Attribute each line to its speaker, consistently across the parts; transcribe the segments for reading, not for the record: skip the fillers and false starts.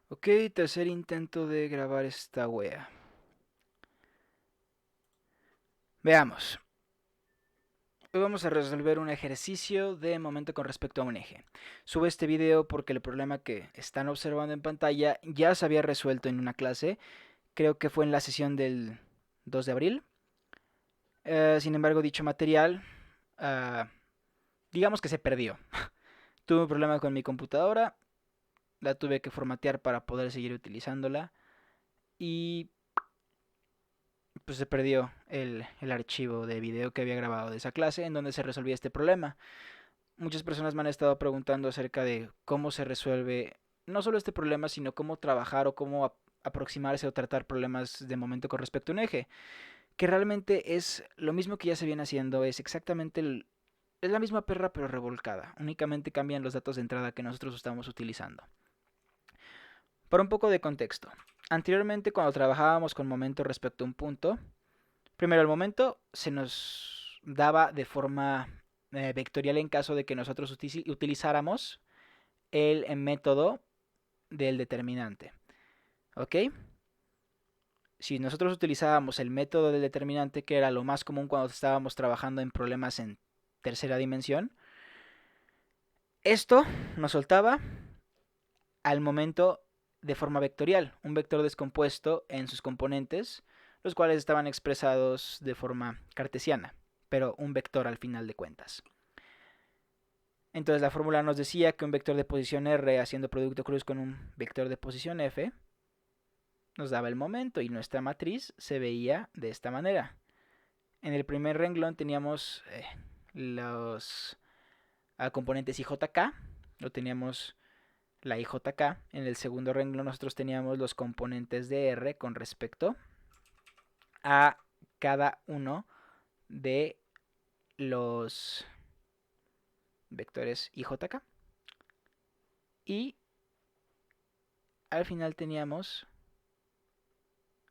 Speaker 1: Ok, tercer intento de grabar esta wea. Veamos. Hoy vamos a resolver un ejercicio de momento con respecto a un eje. Subo este video porque el problema que están observando en pantalla ya se había resuelto en una clase. Creo que fue en la sesión del 2 de abril. Sin embargo, dicho material, uh, digamos que se perdió. Tuve un problema con mi computadora, la tuve que formatear para poder seguir utilizándola y pues se perdió el archivo de video que había grabado de esa clase en donde se resolvía este problema. Muchas personas me han estado preguntando acerca de cómo se resuelve no solo este problema, sino cómo trabajar o cómo aproximarse o tratar problemas de momento con respecto a un eje, que realmente es lo mismo que ya se viene haciendo, es exactamente es la misma perra pero revolcada, únicamente cambian los datos de entrada que nosotros estamos utilizando. Por un poco de contexto, anteriormente cuando trabajábamos con momento respecto a un punto, primero el momento se nos daba de forma vectorial en caso de que nosotros utilizáramos el método del determinante. ¿Ok? Si nosotros utilizábamos el método del determinante, que era lo más común cuando estábamos trabajando en problemas en tercera dimensión, esto nos soltaba al momento de forma vectorial, un vector descompuesto en sus componentes, los cuales estaban expresados de forma cartesiana, pero un vector al final de cuentas. Entonces la fórmula nos decía que un vector de posición r haciendo producto cruz con un vector de posición f nos daba el momento y nuestra matriz se veía de esta manera. En el primer renglón teníamos los componentes IJK, lo teníamos la IJK. En el segundo renglón nosotros teníamos los componentes de R con respecto a cada uno de los vectores IJK. Y al final teníamos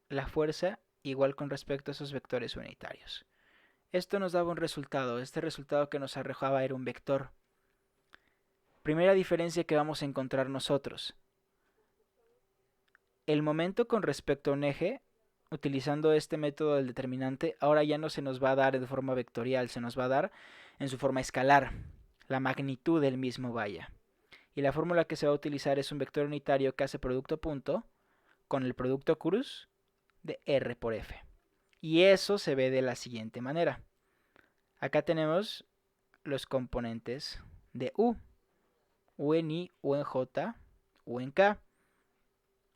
Speaker 1: la fuerza igual con respecto a esos vectores unitarios. Esto nos daba un resultado. Este resultado que nos arrojaba era un vector. Primera diferencia que vamos a encontrar nosotros. El momento con respecto a un eje, utilizando este método del determinante, ahora ya no se nos va a dar de forma vectorial, se nos va a dar en su forma escalar, la magnitud del mismo vaya. Y la fórmula que se va a utilizar es un vector unitario que hace producto punto con el producto cruz de R por F. Y eso se ve de la siguiente manera. Acá tenemos los componentes de U. U en I, U en J, U en K.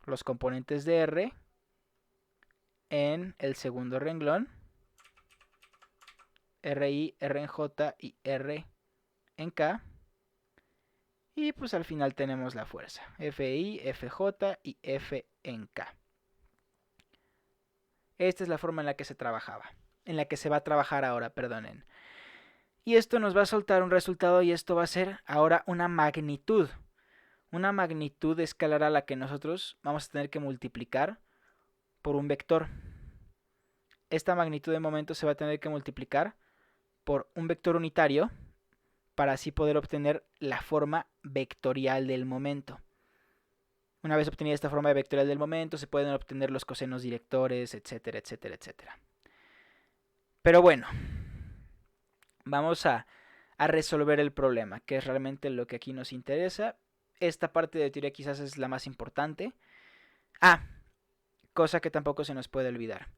Speaker 1: Los componentes de R en el segundo renglón. RI, R en J y R en K. Y pues al final tenemos la fuerza. FI, FJ y F en K. Esta es la forma en la que se trabajaba. En la que se va a trabajar ahora, perdonen. Y esto nos va a soltar un resultado y esto va a ser ahora una magnitud. Una magnitud escalar a la que nosotros vamos a tener que multiplicar por un vector. Esta magnitud de momento se va a tener que multiplicar por un vector unitario para así poder obtener la forma vectorial del momento. Una vez obtenida esta forma vectorial del momento, se pueden obtener los cosenos directores, etcétera, etcétera, etcétera. Pero bueno, vamos a resolver el problema, que es realmente lo que aquí nos interesa. Esta parte de teoría quizás es la más importante. Ah, cosa que tampoco se nos puede olvidar.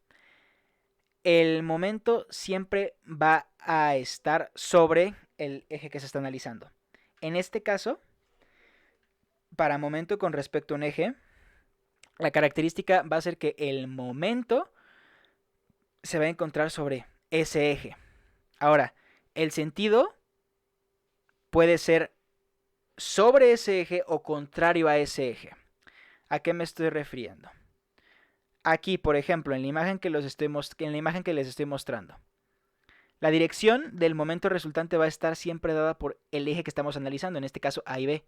Speaker 1: El momento siempre va a estar sobre el eje que se está analizando. En este caso, para momento con respecto a un eje, la característica va a ser que el momento se va a encontrar sobre ese eje. Ahora, el sentido puede ser sobre ese eje o contrario a ese eje. ¿A qué me estoy refiriendo? Aquí, por ejemplo, en la imagen que les estoy mostrando, la dirección del momento resultante va a estar siempre dada por el eje que estamos analizando, en este caso A y B.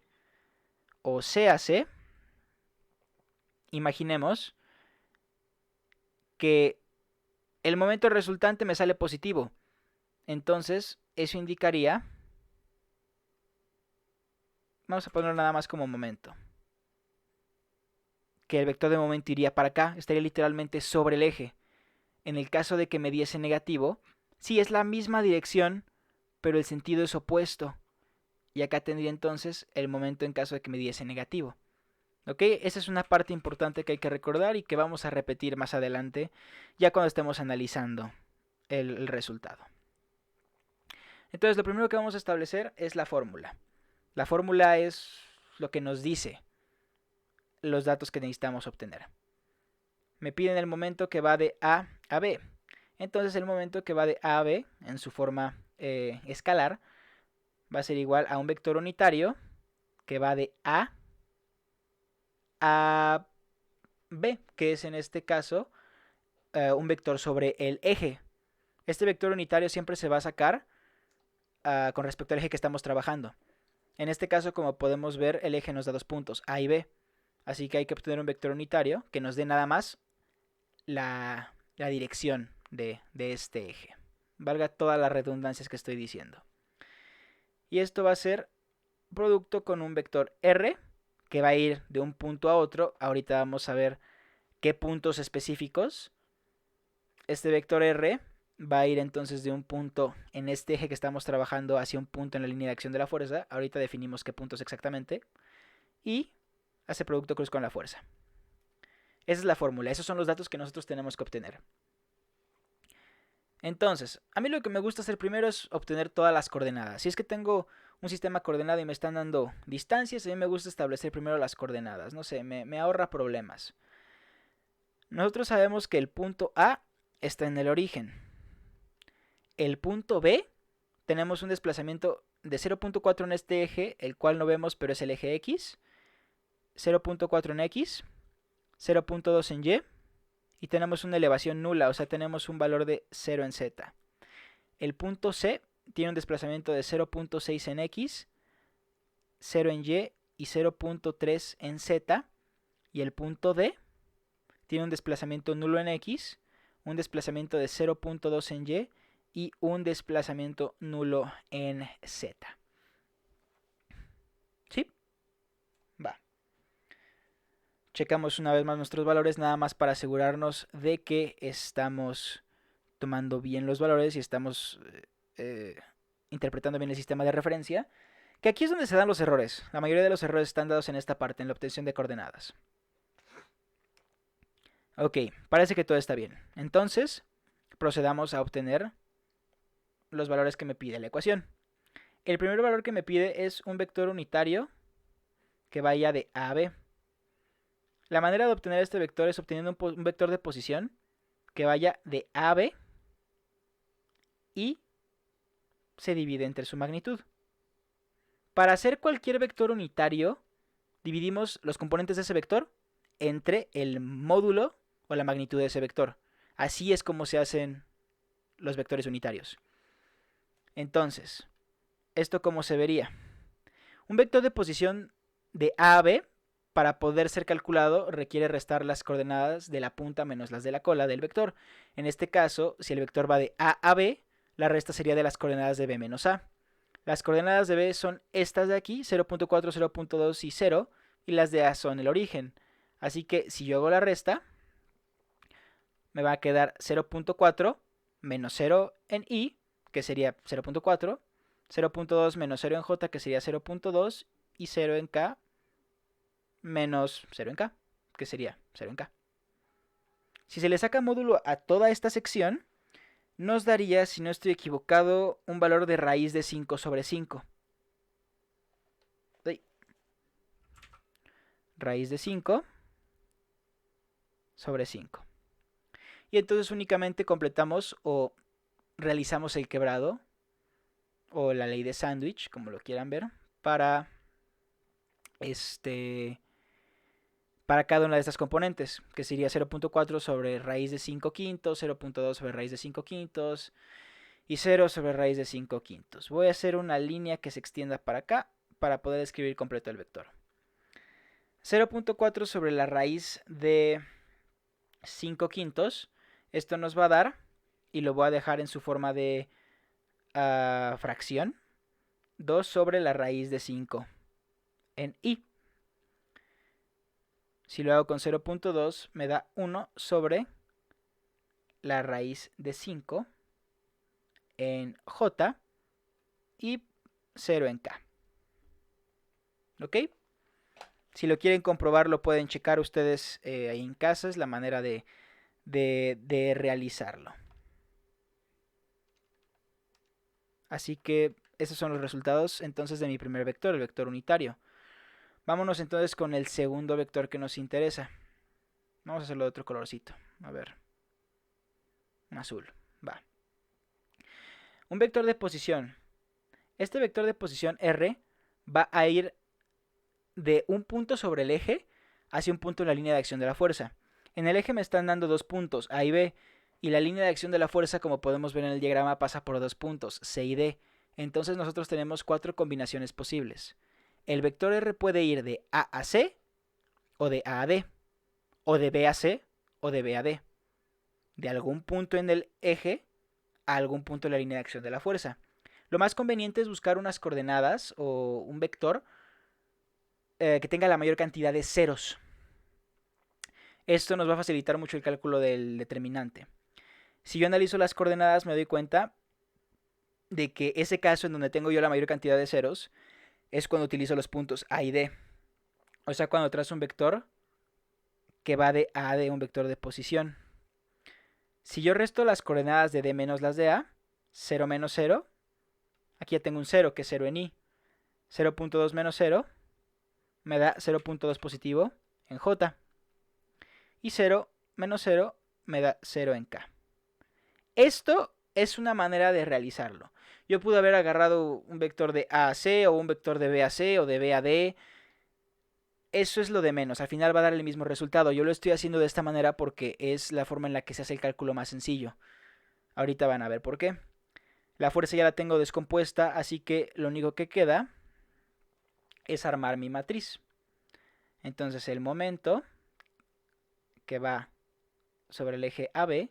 Speaker 1: O sea, imaginemos que el momento resultante me sale positivo. Entonces, eso indicaría, vamos a ponerlo nada más como momento. que el vector de momento iría para acá, estaría literalmente sobre el eje. En el caso de que me diese negativo, sí es la misma dirección, pero el sentido es opuesto. Y acá tendría entonces el momento en caso de que me diese negativo. ¿Ok? Esa es una parte importante que hay que recordar y que vamos a repetir más adelante, ya cuando estemos analizando el resultado. Entonces, lo primero que vamos a establecer es la fórmula. La fórmula es lo que nos dice los datos que necesitamos obtener. Me piden el momento que va de A a B. Entonces, el momento que va de A a B, en su forma escalar, va a ser igual a un vector unitario que va de A a B, que es en este caso un vector sobre el eje. Este vector unitario siempre se va a sacar con respecto al eje que estamos trabajando. En este caso, como podemos ver, el eje nos da 2 puntos, A y B. Así que hay que obtener un vector unitario que nos dé nada más la dirección de este eje. Valga todas las redundancias que estoy diciendo. Y esto va a ser producto con un vector R que va a ir de un punto a otro. Ahorita vamos a ver qué puntos específicos. Este vector R va a ir entonces de un punto en este eje que estamos trabajando hacia un punto en la línea de acción de la fuerza. Ahorita definimos qué puntos exactamente. Y hace producto cruz con la fuerza. Esa es la fórmula. Esos son los datos que nosotros tenemos que obtener. Entonces, a mí lo que me gusta hacer primero es obtener todas las coordenadas. Si es que tengo un sistema coordenado y me están dando distancias, a mí me gusta establecer primero las coordenadas. No sé, me ahorra problemas. Nosotros sabemos que el punto A está en el origen. El punto B, tenemos un desplazamiento de 0.4 en este eje, el cual no vemos, pero es el eje X. 0.4 en X, 0.2 en Y, y tenemos una elevación nula, o sea, tenemos un valor de 0 en Z. El punto C tiene un desplazamiento de 0.6 en X, 0 en Y y 0.3 en Z. Y el punto D tiene un desplazamiento nulo en X, un desplazamiento de 0.2 en Y y un desplazamiento nulo en Z. ¿Sí? Va. Checamos una vez más nuestros valores, nada más para asegurarnos de que estamos tomando bien los valores y estamos interpretando bien el sistema de referencia. Que aquí es donde se dan los errores. La mayoría de los errores están dados en esta parte, en la obtención de coordenadas. Ok, parece que todo está bien. Entonces, procedamos a obtener los valores que me pide la ecuación. El primer valor que me pide es un vector unitario que vaya de A a B. La manera de obtener este vector es obteniendo un vector de posición que vaya de A a B y se divide entre su magnitud. Para hacer cualquier vector unitario, dividimos los componentes de ese vector entre el módulo o la magnitud de ese vector. Así es como se hacen los vectores unitarios. Entonces, ¿esto cómo se vería? Un vector de posición de A a B, para poder ser calculado, requiere restar las coordenadas de la punta menos las de la cola del vector. En este caso, si el vector va de A a B, la resta sería de las coordenadas de B menos A. Las coordenadas de B son estas de aquí, 0.4, 0.2 y 0, y las de A son el origen. Así que si yo hago la resta, me va a quedar 0.4 menos 0 en I, que sería 0.4, 0.2 menos 0 en J, que sería 0.2, y 0 en K menos 0 en K, que sería 0 en K. Si se le saca módulo a toda esta sección, nos daría, si no estoy equivocado, un valor de raíz de 5 sobre 5. Raíz de 5 sobre 5. Y entonces únicamente completamos o realizamos el quebrado o la ley de sándwich, como lo quieran ver, para cada una de estas componentes, que sería 0.4 sobre raíz de 5 quintos, 0.2 sobre raíz de 5 quintos y 0 sobre raíz de 5 quintos. Voy a hacer una línea que se extienda para acá para poder escribir completo el vector. 0.4 sobre la raíz de 5 quintos. Esto nos va a dar, y lo voy a dejar en su forma de fracción, 2 sobre la raíz de 5 en I. Si lo hago con 0.2 me da 1 sobre la raíz de 5 en J y 0 en K. ¿Ok? Si lo quieren comprobar, lo pueden checar ustedes ahí en casa. Es la manera de realizarlo. Así que esos son los resultados entonces de mi primer vector, el vector unitario. Vámonos entonces con el segundo vector que nos interesa. Vamos a hacerlo de otro colorcito. A ver. Un azul. Va. Un vector de posición. Este vector de posición R va a ir de un punto sobre el eje hacia un punto en la línea de acción de la fuerza. En el eje me están dando 2 puntos, A y B, y la línea de acción de la fuerza, como podemos ver en el diagrama, pasa por 2 puntos, C y D. Entonces nosotros tenemos 4 combinaciones posibles. El vector R puede ir de A a C, o de A a D, o de B a C, o de B a D. De algún punto en el eje a algún punto en la línea de acción de la fuerza. Lo más conveniente es buscar unas coordenadas o un vector que tenga la mayor cantidad de ceros. Esto nos va a facilitar mucho el cálculo del determinante. Si yo analizo las coordenadas me doy cuenta de que ese caso en donde tengo yo la mayor cantidad de ceros es cuando utilizo los puntos A y D. O sea, cuando trazo un vector que va de A a D, un vector de posición. Si yo resto las coordenadas de D menos las de A, 0 menos 0, aquí ya tengo un 0 que es 0 en I. 0.2 menos 0 me da 0.2 positivo en J. Y 0 menos 0 me da 0 en K. Esto es una manera de realizarlo. Yo pude haber agarrado un vector de A a C o un vector de B a C o de B a D. Eso es lo de menos. Al final va a dar el mismo resultado. Yo lo estoy haciendo de esta manera porque es la forma en la que se hace el cálculo más sencillo. Ahorita van a ver por qué. La fuerza ya la tengo descompuesta, así que lo único que queda es armar mi matriz. Entonces el momento que va sobre el eje AB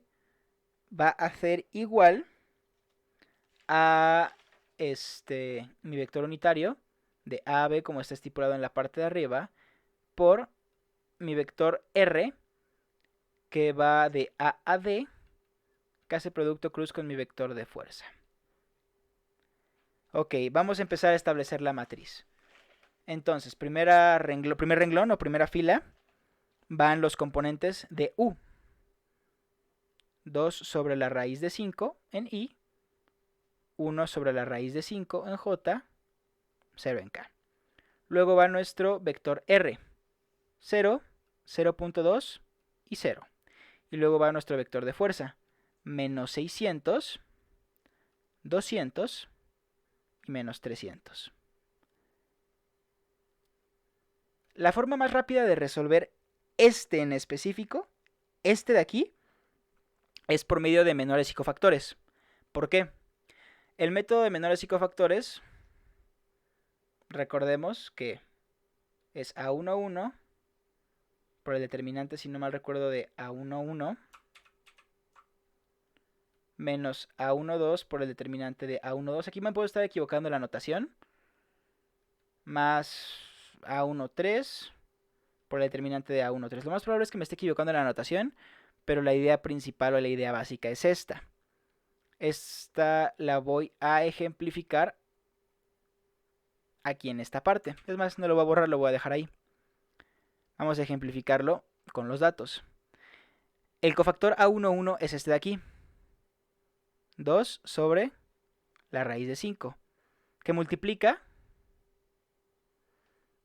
Speaker 1: va a ser igual a mi vector unitario de A a B, como está estipulado en la parte de arriba, por mi vector R, que va de A a D, que hace producto cruz con mi vector de fuerza. Ok, vamos a empezar a establecer la matriz. Entonces, primer renglón o primera fila van los componentes de U. 2 sobre la raíz de 5 en I, 1 sobre la raíz de 5 en J, 0 en K. Luego va nuestro vector R, 0, 0.2 y 0. Y luego va nuestro vector de fuerza, menos 600, 200 y menos 300. La forma más rápida de resolver este en específico, este de aquí, es por medio de menores y cofactores. ¿Por qué? El método de menores y cofactores, recordemos que es A11 por el determinante, si no mal recuerdo, de A11 menos A12 por el determinante de A12. Aquí me puedo estar equivocando en la notación. Más A13 por el determinante de A13. Lo más probable es que me esté equivocando en la notación, pero la idea principal o la idea básica es esta. Esta la voy a ejemplificar aquí en esta parte. Es más, no lo voy a borrar, lo voy a dejar ahí. Vamos a ejemplificarlo con los datos. El cofactor A11 es este de aquí. 2 sobre la raíz de 5, que multiplica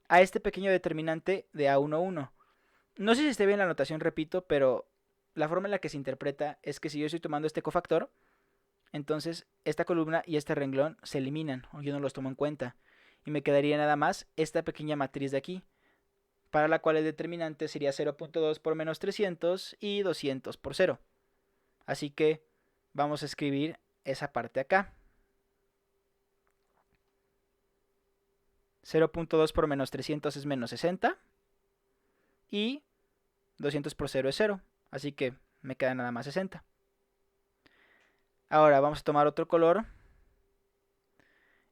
Speaker 1: a este pequeño determinante de A11. No sé si esté bien la notación, repito, pero la forma en la que se interpreta es que si yo estoy tomando este cofactor, entonces esta columna y este renglón se eliminan, o yo no los tomo en cuenta, y me quedaría nada más esta pequeña matriz de aquí, para la cual el determinante sería 0.2 por menos 300 y 200 por 0. Así que vamos a escribir esa parte acá. 0.2 por menos 300 es menos 60. Y 200 por 0 es 0. Así que me queda nada más 60. Ahora vamos a tomar otro color.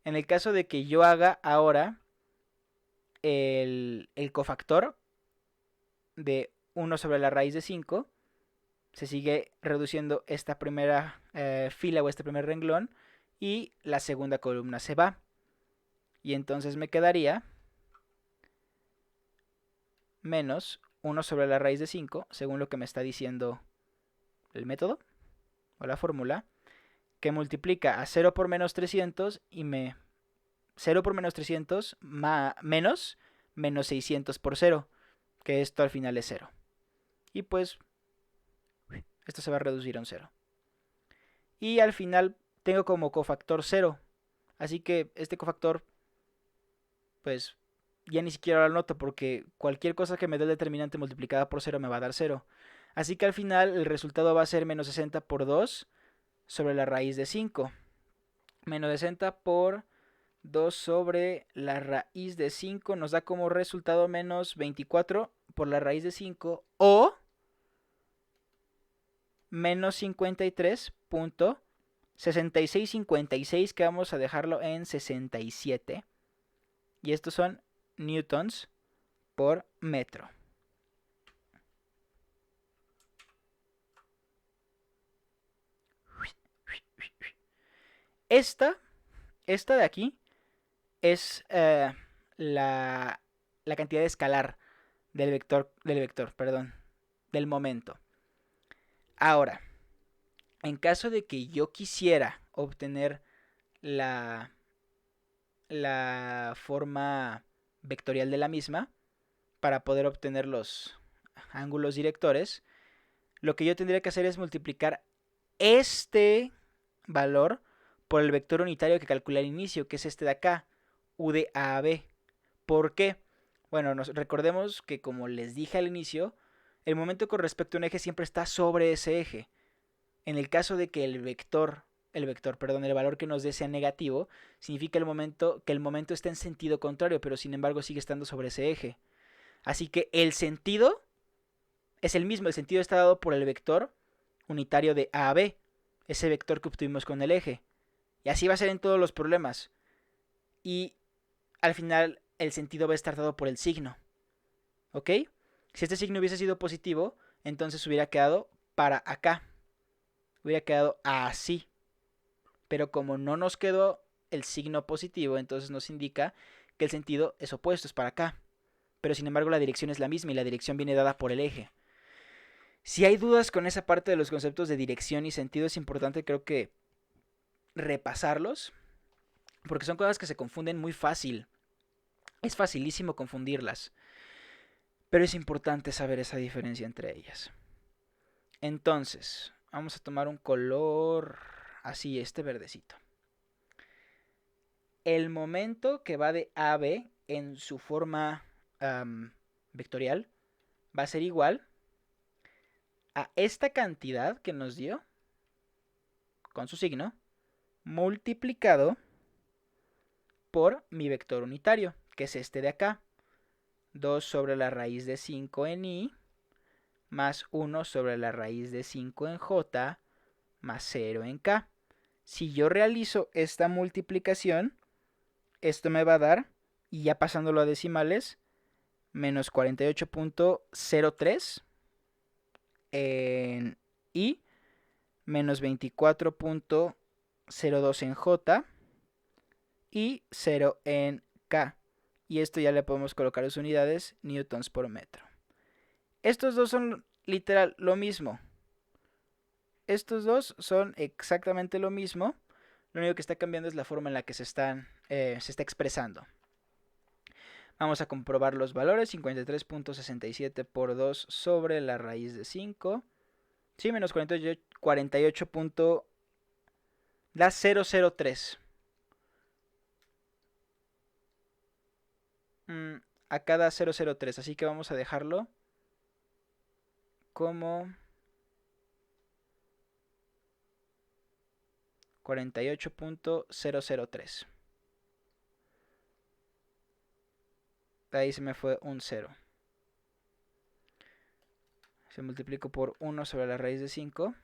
Speaker 1: En el caso de que yo haga ahora el cofactor, de 1 sobre la raíz de 5. Se sigue reduciendo esta primera fila o este primer renglón y la segunda columna se va. Y entonces me quedaría menos 1 sobre la raíz de 5, según lo que me está diciendo el método o la fórmula, que multiplica a 0 por menos 300 y 0 por menos 300 menos 600 por 0, que esto al final es 0. Y pues esto se va a reducir a un 0. Y al final tengo como cofactor 0. Así que este cofactor, pues ya ni siquiera lo anoto porque cualquier cosa que me dé el determinante multiplicada por 0 me va a dar 0. Así que al final el resultado va a ser menos 60 por 2 sobre la raíz de 5. Menos 60 por 2 sobre la raíz de 5 nos da como resultado menos 24 por la raíz de 5 o menos 53.6656, que vamos a dejarlo en 67. Y estos son newtons por metro. Esta de aquí es la cantidad escalar del momento. Ahora, en caso de que yo quisiera obtener la forma vectorial de la misma, para poder obtener los ángulos directores, lo que yo tendría que hacer es multiplicar este valor por el vector unitario que calculé al inicio, que es este de acá, u de a b. ¿Por qué? Bueno, recordemos que, como les dije al inicio, el momento con respecto a un eje siempre está sobre ese eje. En el caso de que el valor que nos dé sea negativo, significa que el momento está en sentido contrario, pero sin embargo sigue estando sobre ese eje. Así que el sentido es el mismo, el sentido está dado por el vector unitario de A a B, ese vector que obtuvimos con el eje. Y así va a ser en todos los problemas. Y al final el sentido va a estar dado por el signo. ¿Ok? Si este signo hubiese sido positivo, entonces hubiera quedado para acá. Hubiera quedado así. Pero como no nos quedó el signo positivo, entonces nos indica que el sentido es opuesto, es para acá. Pero sin embargo la dirección es la misma y la dirección viene dada por el eje. Si hay dudas con esa parte de los conceptos de dirección y sentido, es importante, creo que, repasarlos, porque son cosas que se confunden muy fácil. Es facilísimo confundirlas, pero es importante saber esa diferencia entre ellas. Entonces, vamos a tomar un color así, este verdecito. El momento que va de A a B en su forma vectorial va a ser igual a esta cantidad que nos dio con su signo multiplicado por mi vector unitario, que es este de acá. 2 sobre la raíz de 5 en i más 1 sobre la raíz de 5 en j más 0 en k. Si yo realizo esta multiplicación, esto me va a dar, y ya pasándolo a decimales, menos 48.03 en i, menos 24.02 en j y 0 en k. Y esto ya le podemos colocar las unidades, newtons por metro. Estos dos son literal lo mismo. Estos dos son exactamente lo mismo. Lo único que está cambiando es la forma en la que se está expresando. Vamos a comprobar los valores. 53.67 por 2 sobre la raíz de 5. Sí, menos 48. Da 003. Acá da 003. Así que vamos a dejarlo como 48.003. De ahí se me fue un 0. Se multiplico por 1 sobre la raíz de 5.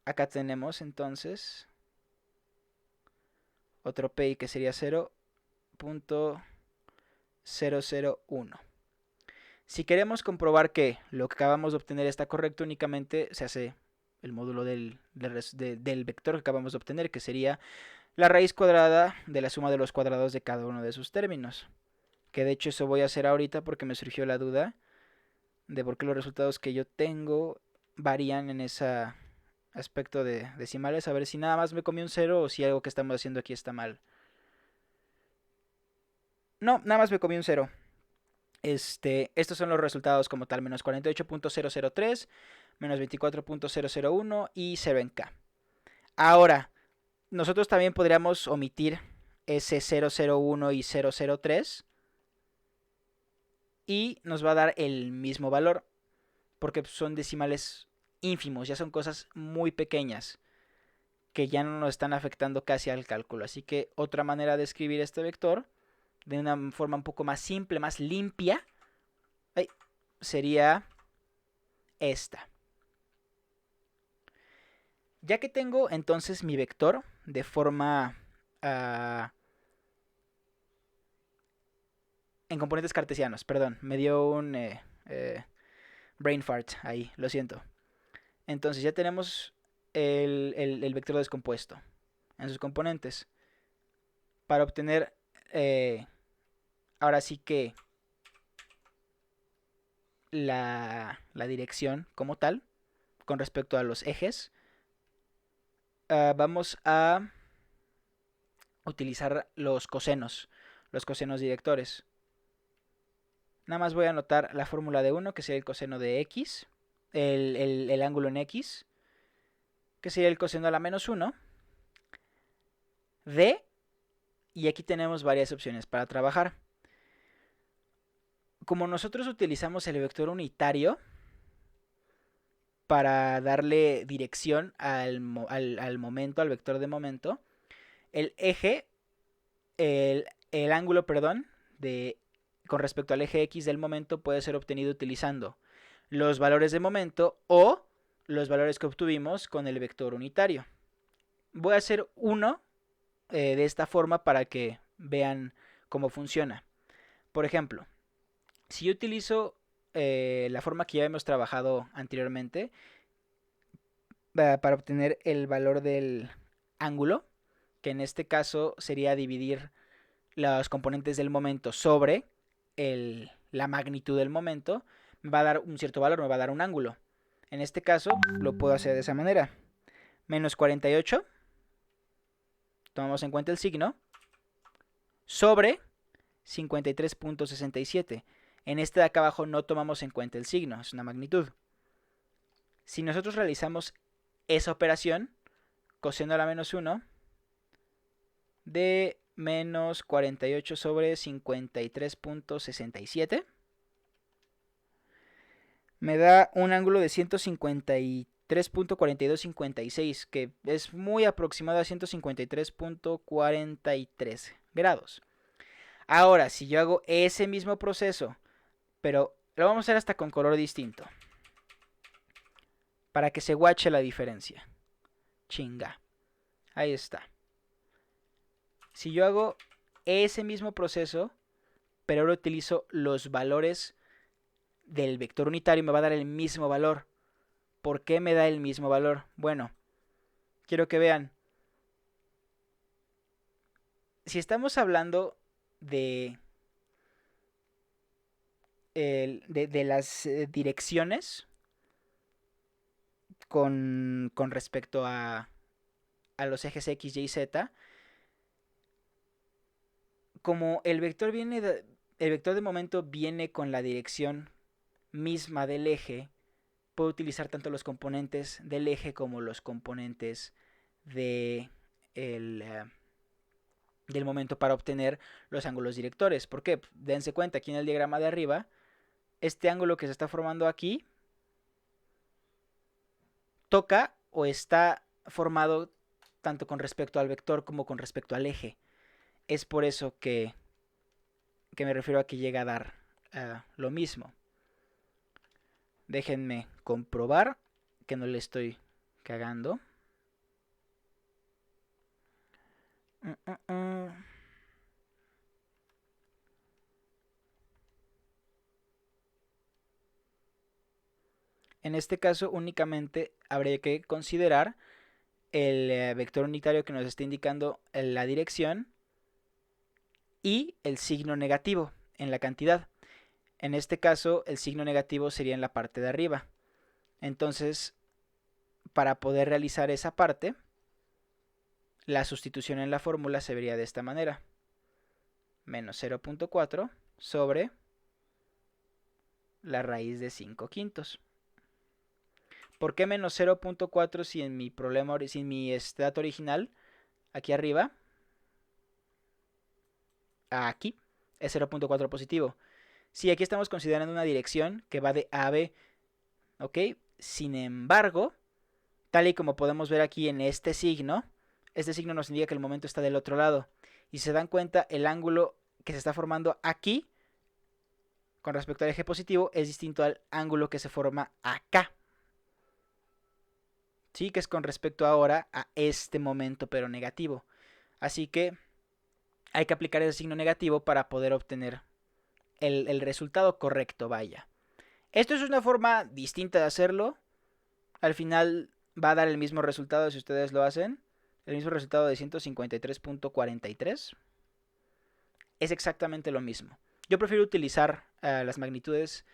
Speaker 1: Acá tenemos entonces otro pi que sería 0.001. Si queremos comprobar que lo que acabamos de obtener está correcto, únicamente se hace el módulo del vector que acabamos de obtener, que sería la raíz cuadrada de la suma de los cuadrados de cada uno de sus términos. Que de hecho eso voy a hacer ahorita porque me surgió la duda de por qué los resultados que yo tengo varían en ese aspecto de decimales. A ver si nada más me comí un cero o si algo que estamos haciendo aquí está mal. No, nada más me comí un cero. Estos son los resultados como tal, menos 48.003, menos 24.001 y 0 en K. Ahora, nosotros también podríamos omitir ese 001 y 003 y nos va a dar el mismo valor, porque son decimales ínfimos, ya son cosas muy pequeñas que ya no nos están afectando casi al cálculo. Así que otra manera de escribir este vector de una forma un poco más simple, más limpia, sería esta. Ya que tengo entonces mi vector de forma en componentes cartesianos, perdón, me dio un brain fart ahí, lo siento. Entonces ya tenemos el vector descompuesto en sus componentes. Para obtener, ahora sí que la dirección como tal, con respecto a los ejes, vamos a utilizar los cosenos directores. Nada más voy a anotar la fórmula de 1, que sería el coseno de x, el ángulo en x, que sería el coseno a la menos 1, de, y aquí tenemos varias opciones para trabajar. Como nosotros utilizamos el vector unitario para darle dirección al momento, al vector de momento, el eje, el ángulo, perdón, con respecto al eje x del momento puede ser obtenido utilizando los valores de momento o los valores que obtuvimos con el vector unitario. Voy a hacer uno de esta forma para que vean cómo funciona. Por ejemplo, si yo utilizo la forma que ya hemos trabajado anteriormente para obtener el valor del ángulo, que en este caso sería dividir los componentes del momento sobre la magnitud del momento, me va a dar un cierto valor, me va a dar un ángulo. En este caso lo puedo hacer de esa manera. Menos 48, tomamos en cuenta el signo, sobre 53.67. En este de acá abajo no tomamos en cuenta el signo, es una magnitud. Si nosotros realizamos esa operación, coseno a la menos 1 de menos 48 sobre 53.67, me da un ángulo de 153.4256, que es muy aproximado a 153.43 grados. Ahora, si yo hago ese mismo proceso, pero lo vamos a hacer hasta con color distinto, para que se guache la diferencia. Chinga. Ahí está. Si yo hago ese mismo proceso, pero ahora utilizo los valores del vector unitario, me va a dar el mismo valor. ¿Por qué me da el mismo valor? Bueno, quiero que vean. Si estamos hablando de las direcciones con respecto a los ejes X, Y, Z, como el vector de momento viene con la dirección misma del eje, puedo utilizar tanto los componentes del eje como los componentes del momento para obtener los ángulos directores. ¿Por qué? Dense cuenta, aquí en el diagrama de arriba, este ángulo que se está formando aquí toca o está formado tanto con respecto al vector como con respecto al eje. Es por eso que me refiero a que llega a dar lo mismo. Déjenme comprobar que no le estoy cagando. En este caso únicamente habría que considerar el vector unitario que nos está indicando la dirección y el signo negativo en la cantidad. En este caso el signo negativo sería en la parte de arriba. Entonces, para poder realizar esa parte, la sustitución en la fórmula se vería de esta manera. Menos 0.4 sobre la raíz de 5 quintos. ¿Por qué menos 0.4 si en mi problema, si en mi dato original, aquí arriba, aquí, es 0.4 positivo? Sí, aquí estamos considerando una dirección que va de A a B, ¿ok? Sin embargo, tal y como podemos ver aquí en este signo nos indica que el momento está del otro lado. Y si se dan cuenta, el ángulo que se está formando aquí, con respecto al eje positivo, es distinto al ángulo que se forma acá. Sí, que es con respecto ahora a este momento, pero negativo. Así que hay que aplicar ese signo negativo para poder obtener el resultado correcto, vaya. Esto es una forma distinta de hacerlo. Al final va a dar el mismo resultado si ustedes lo hacen. El mismo resultado de 153.43. Es exactamente lo mismo. Yo prefiero utilizar las magnitudes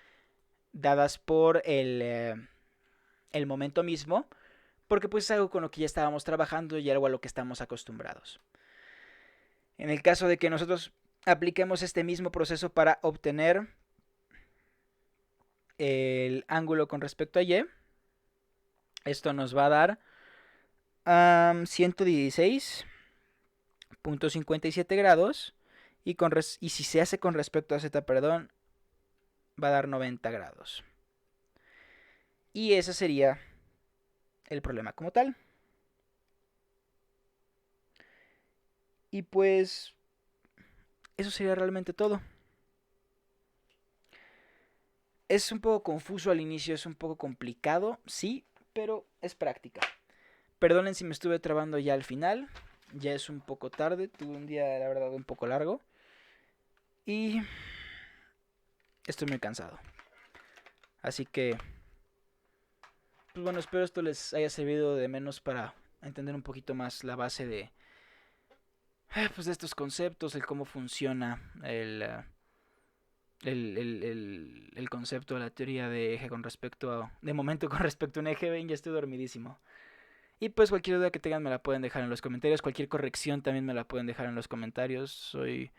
Speaker 1: dadas por el momento mismo, porque pues es algo con lo que ya estábamos trabajando y algo a lo que estamos acostumbrados. En el caso de que nosotros apliquemos este mismo proceso para obtener el ángulo con respecto a Y, esto nos va a dar 116.57 grados y si se hace con respecto a Z, perdón, va a dar 90 grados. Y ese sería el problema como tal. Y pues eso sería realmente todo. Es un poco confuso al inicio, es un poco complicado, sí, pero es práctica. Perdonen si me estuve trabando ya al final, ya es un poco tarde, tuve un día la verdad un poco largo y estoy muy cansado. Así que, pues bueno, espero esto les haya servido de menos para entender un poquito más la base pues de estos conceptos, el cómo funciona el concepto de la teoría de eje con respecto a, de momento con respecto a un eje. Ven, ya estoy dormidísimo. Y pues cualquier duda que tengan me la pueden dejar en los comentarios, cualquier corrección también me la pueden dejar en los comentarios. Soy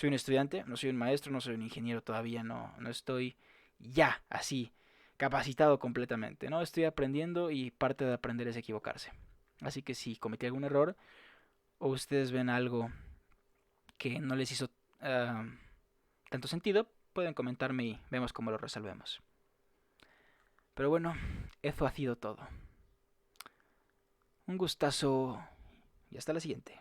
Speaker 1: un estudiante, no soy un maestro, no soy un ingeniero todavía, no estoy ya así capacitado completamente, ¿no? Estoy aprendiendo y parte de aprender es equivocarse. Así que si cometí algún error o ustedes ven algo que no les hizo tanto sentido, pueden comentarme y vemos cómo lo resolvemos. Pero bueno, eso ha sido todo. Un gustazo y hasta la siguiente.